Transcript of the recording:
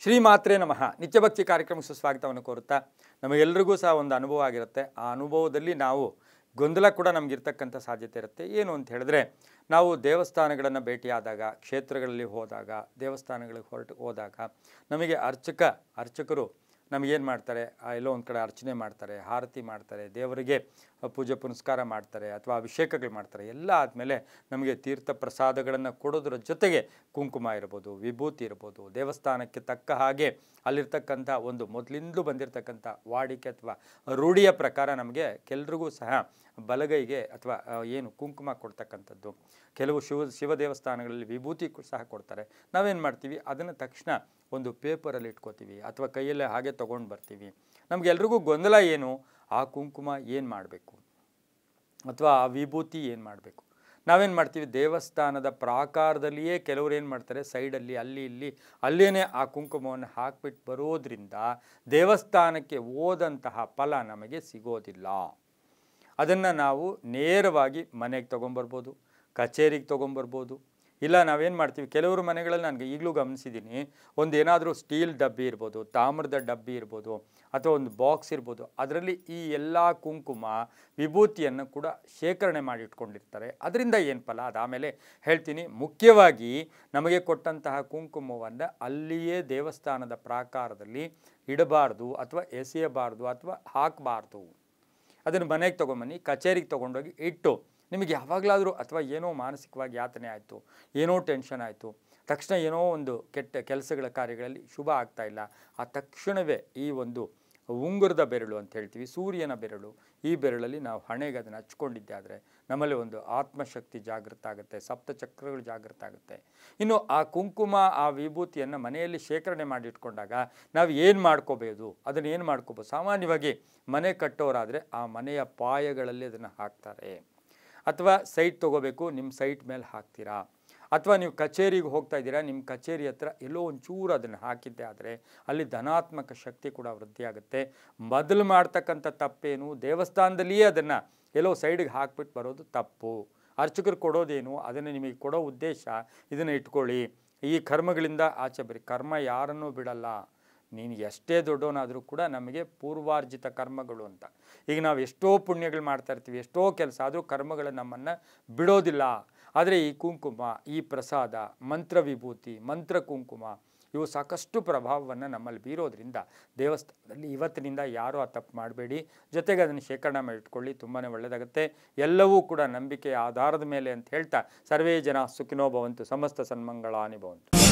ಶ್ರೀಮಾತ್ರೇ ನಮಃ ನಿತ್ಯಭಕ್ತಿ ಕಾರ್ಯಕ್ರಮಕ್ಕೆ ಸುಸ್ವಾಗತವನ್ನು ಕೋರುತ್ತಾ ನಮಗೆಲ್ಲರಿಗೂ ಸಹ ಒಂದು ಅನುಭವ ಆಗಿರುತ್ತೆ. ಆ ಅನುಭವದಲ್ಲಿ ನಾವು ಗೊಂದಲ ಕೂಡ ನಮಗಿರ್ತಕ್ಕಂಥ ಸಾಧ್ಯತೆ ಇರುತ್ತೆ. ಏನು ಅಂತ ಹೇಳಿದ್ರೆ, ನಾವು ದೇವಸ್ಥಾನಗಳನ್ನು ಭೇಟಿಯಾದಾಗ, ಕ್ಷೇತ್ರಗಳಲ್ಲಿ ಹೋದಾಗ, ದೇವಸ್ಥಾನಗಳಿಗೆ ಹೋದಾಗ ನಮಗೆ ಅರ್ಚಕರು ನಮಗೇನು ಮಾಡ್ತಾರೆ, ಎಲ್ಲೋ ಒಂದು ಕಡೆ ಅರ್ಚನೆ ಮಾಡ್ತಾರೆ, ಆರತಿ ಮಾಡ್ತಾರೆ, ದೇವರಿಗೆ ಪೂಜೆ ಪುನಸ್ಕಾರ ಮಾಡ್ತಾರೆ ಅಥವಾ ಅಭಿಷೇಕಗಳು ಮಾಡ್ತಾರೆ. ಎಲ್ಲ ಆದಮೇಲೆ ನಮಗೆ ತೀರ್ಥ ಪ್ರಸಾದಗಳನ್ನು ಕೊಡೋದ್ರ ಜೊತೆಗೆ ಕುಂಕುಮ ಇರ್ಬೋದು, ವಿಭೂತಿ ಇರ್ಬೋದು, ದೇವಸ್ಥಾನಕ್ಕೆ ತಕ್ಕ ಹಾಗೆ ಅಲ್ಲಿರ್ತಕ್ಕಂಥ ಒಂದು ಮೊದಲಿಂದಲೂ ಬಂದಿರತಕ್ಕಂಥ ವಾಡಿಕೆ ಅಥವಾ ರೂಢಿಯ ಪ್ರಕಾರ ನಮಗೆ ಕೆಲರಿಗೂ ಸಹ ಬಲಗೈಗೆ ಅಥವಾ ಏನು ಕುಂಕುಮ ಕೊಡ್ತಕ್ಕಂಥದ್ದು, ಕೆಲವು ಶಿವ ದೇವಸ್ಥಾನಗಳಲ್ಲಿ ವಿಭೂತಿ ಸಹ ಕೊಡ್ತಾರೆ. ನಾವೇನು ಮಾಡ್ತೀವಿ, ಅದನ್ನು ತಕ್ಷಣ ಒಂದು ಪೇಪರಲ್ಲಿ ಇಟ್ಕೋತೀವಿ ಅಥವಾ ಕೈಯಲ್ಲೇ ಹಾಗೆ ತೊಗೊಂಡು ಬರ್ತೀವಿ. ನಮಗೆಲ್ರಿಗೂ ಗೊಂದಲ ಏನು, ಆ ಕುಂಕುಮ ಏನು ಮಾಡಬೇಕು ಅಥವಾ ಆ ವಿಭೂತಿ ಏನು ಮಾಡಬೇಕು. ನಾವೇನು ಮಾಡ್ತೀವಿ, ದೇವಸ್ಥಾನದ ಪ್ರಾಕಾರದಲ್ಲಿಯೇ ಕೆಲವರು ಏನು ಮಾಡ್ತಾರೆ, ಸೈಡಲ್ಲಿ ಅಲ್ಲೇ ಆ ಕುಂಕುಮವನ್ನು ಹಾಕ್ಬಿಟ್ಟು ಬರೋದ್ರಿಂದ ದೇವಸ್ಥಾನಕ್ಕೆ ಹೋದಂತಹ ಫಲ ನಮಗೆ ಸಿಗೋದಿಲ್ಲ. ಅದನ್ನು ನಾವು ನೇರವಾಗಿ ಮನೆಗೆ ತೊಗೊಂಬರ್ಬೋದು, ಕಚೇರಿಗೆ ತೊಗೊಂಬರ್ಬೋದು. ಇಲ್ಲ ನಾವೇನು ಮಾಡ್ತೀವಿ, ಕೆಲವರು ಮನೆಗಳಲ್ಲಿ ನನಗೆ ಈಗಲೂ ಗಮನಿಸಿದ್ದೀನಿ, ಏನಾದರೂ ಸ್ಟೀಲ್ ಡಬ್ಬಿ ಇರ್ಬೋದು, ತಾಮ್ರದ ಡಬ್ಬಿ ಇರ್ಬೋದು ಅಥವಾ ಒಂದು ಬಾಕ್ಸ್ ಇರ್ಬೋದು, ಅದರಲ್ಲಿ ಈ ಎಲ್ಲ ಕುಂಕುಮ ವಿಭೂತಿಯನ್ನು ಕೂಡ ಶೇಖರಣೆ ಮಾಡಿ ಇಟ್ಕೊಂಡಿರ್ತಾರೆ. ಅದರಿಂದ ಏನು ಫಲ ಅದಾದಮೇಲೆ ಹೇಳ್ತೀನಿ. ಮುಖ್ಯವಾಗಿ ನಮಗೆ ಕೊಟ್ಟಂತಹ ಕುಂಕುಮವನ್ನು ಅಲ್ಲಿಯೇ ದೇವಸ್ಥಾನದ ಪ್ರಾಕಾರದಲ್ಲಿ ಇಡಬಾರ್ದು ಅಥವಾ ಎಸೆಯಬಾರ್ದು ಅಥವಾ ಹಾಕಬಾರ್ದು. ಅದನ್ನು ಮನೆಗೆ ತೊಗೊಂಬನ್ನಿ, ಕಚೇರಿಗೆ ತೊಗೊಂಡೋಗಿ ಇಟ್ಟು, ನಿಮಗೆ ಯಾವಾಗಲಾದರೂ ಅಥವಾ ಏನೋ ಮಾನಸಿಕವಾಗಿ ಯಾತನೆ ಆಯಿತು, ಏನೋ ಟೆನ್ಷನ್ ಆಯಿತು, ತಕ್ಷಣ ಏನೋ ಒಂದು ಕೆಟ್ಟ ಕೆಲಸಗಳ ಕಾರ್ಯಗಳಲ್ಲಿ ಶುಭ ಆಗ್ತಾಯಿಲ್ಲ, ಆ ತಕ್ಷಣವೇ ಈ ಒಂದು ಉಂಗುರದ ಬೆರಳು ಅಂತ ಹೇಳ್ತೀವಿ, ಸೂರ್ಯನ ಬೆರಳು, ಈ ಬೆರಳಲ್ಲಿ ನಾವು ಹಣೆಗೆ ಅದನ್ನು ಹಚ್ಕೊಂಡಿದ್ದೆ ಆದರೆ ನಮ್ಮಲ್ಲಿ ಒಂದು ಆತ್ಮಶಕ್ತಿ ಜಾಗೃತ ಆಗುತ್ತೆ, ಸಪ್ತಚಕ್ರಗಳು ಜಾಗೃತ ಆಗುತ್ತೆ. ಇನ್ನು ಆ ಕುಂಕುಮ ಆ ವಿಭೂತಿಯನ್ನು ಮನೆಯಲ್ಲಿ ಶೇಖರಣೆ ಮಾಡಿಟ್ಕೊಂಡಾಗ ನಾವು ಏನು ಮಾಡ್ಕೋಬೋದು, ಅದನ್ನು ಏನು ಮಾಡ್ಕೋಬೋದು. ಸಾಮಾನ್ಯವಾಗಿ ಮನೆ ಕಟ್ಟೋರಾದರೆ ಆ ಮನೆಯ ಪಾಯಗಳಲ್ಲಿ ಅದನ್ನು ಹಾಕ್ತಾರೆ, ಅಥವಾ ಸೈಟ್ ತೊಗೋಬೇಕು, ನಿಮ್ಮ ಸೈಟ್ ಮೇಲೆ ಹಾಕ್ತೀರಾ, ಅಥವಾ ನೀವು ಕಚೇರಿಗೆ ಹೋಗ್ತಾ ಇದ್ದೀರಾ, ನಿಮ್ಮ ಕಚೇರಿ ಹತ್ರ ಎಲ್ಲೋ ಒಂಚೂರು ಅದನ್ನು ಹಾಕಿದ್ದೆ ಆದರೆ ಅಲ್ಲಿ ಧನಾತ್ಮಕ ಶಕ್ತಿ ಕೂಡ ವೃದ್ಧಿಯಾಗುತ್ತೆ. ಮೊದಲು ಮಾಡ್ತಕ್ಕಂಥ ತಪ್ಪೇನು, ದೇವಸ್ಥಾನದಲ್ಲಿಯೇ ಅದನ್ನು ಎಲ್ಲೋ ಸೈಡಿಗೆ ಹಾಕ್ಬಿಟ್ಟು ಬರೋದು ತಪ್ಪು. ಅರ್ಚಕರು ಕೊಡೋದೇನು, ಅದನ್ನು ನಿಮಗೆ ಕೊಡೋ ಉದ್ದೇಶ ಇದನ್ನು ಇಟ್ಕೊಳ್ಳಿ, ಈ ಕರ್ಮಗಳಿಂದ ಆಚೆ ಬರಿ. ಕರ್ಮ ಯಾರನ್ನೂ ಬಿಡಲ್ಲ. ನೀನು ಎಷ್ಟೇ ದೊಡ್ಡವನಾದರೂ ಕೂಡ ನಮಗೆ ಪೂರ್ವಾರ್ಜಿತ ಕರ್ಮಗಳು ಅಂತ. ಈಗ ನಾವು ಎಷ್ಟೋ ಪುಣ್ಯಗಳು ಮಾಡ್ತಾ ಇರ್ತೀವಿ, ಎಷ್ಟೋ ಕೆಲಸ, ಆದರೂ ಕರ್ಮಗಳು ನಮ್ಮನ್ನು ಬಿಡೋದಿಲ್ಲ. ಆದರೆ ಈ ಕುಂಕುಮ, ಈ ಪ್ರಸಾದ, ಮಂತ್ರ ವಿಭೂತಿ, ಮಂತ್ರ ಕುಂಕುಮ ಇವು ಸಾಕಷ್ಟು ಪ್ರಭಾವವನ್ನು ನಮ್ಮಲ್ಲಿ ಬೀರೋದ್ರಿಂದ ದೇವಸ್ಥಾನದಲ್ಲಿ ಇವತ್ತಿನಿಂದ ಯಾರೂ ಆ ತಪ್ಪು ಮಾಡಬೇಡಿ. ಜೊತೆಗೆ ಅದನ್ನು ಶೇಖರಣೆ ಮಾಡಿ ಇಟ್ಕೊಳ್ಳಿ, ತುಂಬಾ ಒಳ್ಳೆಯದಾಗುತ್ತೆ. ಎಲ್ಲವೂ ಕೂಡ ನಂಬಿಕೆಯ ಆಧಾರದ ಮೇಲೆ ಅಂತ ಹೇಳ್ತಾ, ಸರ್ವೇ ಜನ ಸುಖಿನೋ ಭವಂತು, ಸಮಸ್ತ ಸನ್ಮಂಗಳಾನಿ ಭವಂತು.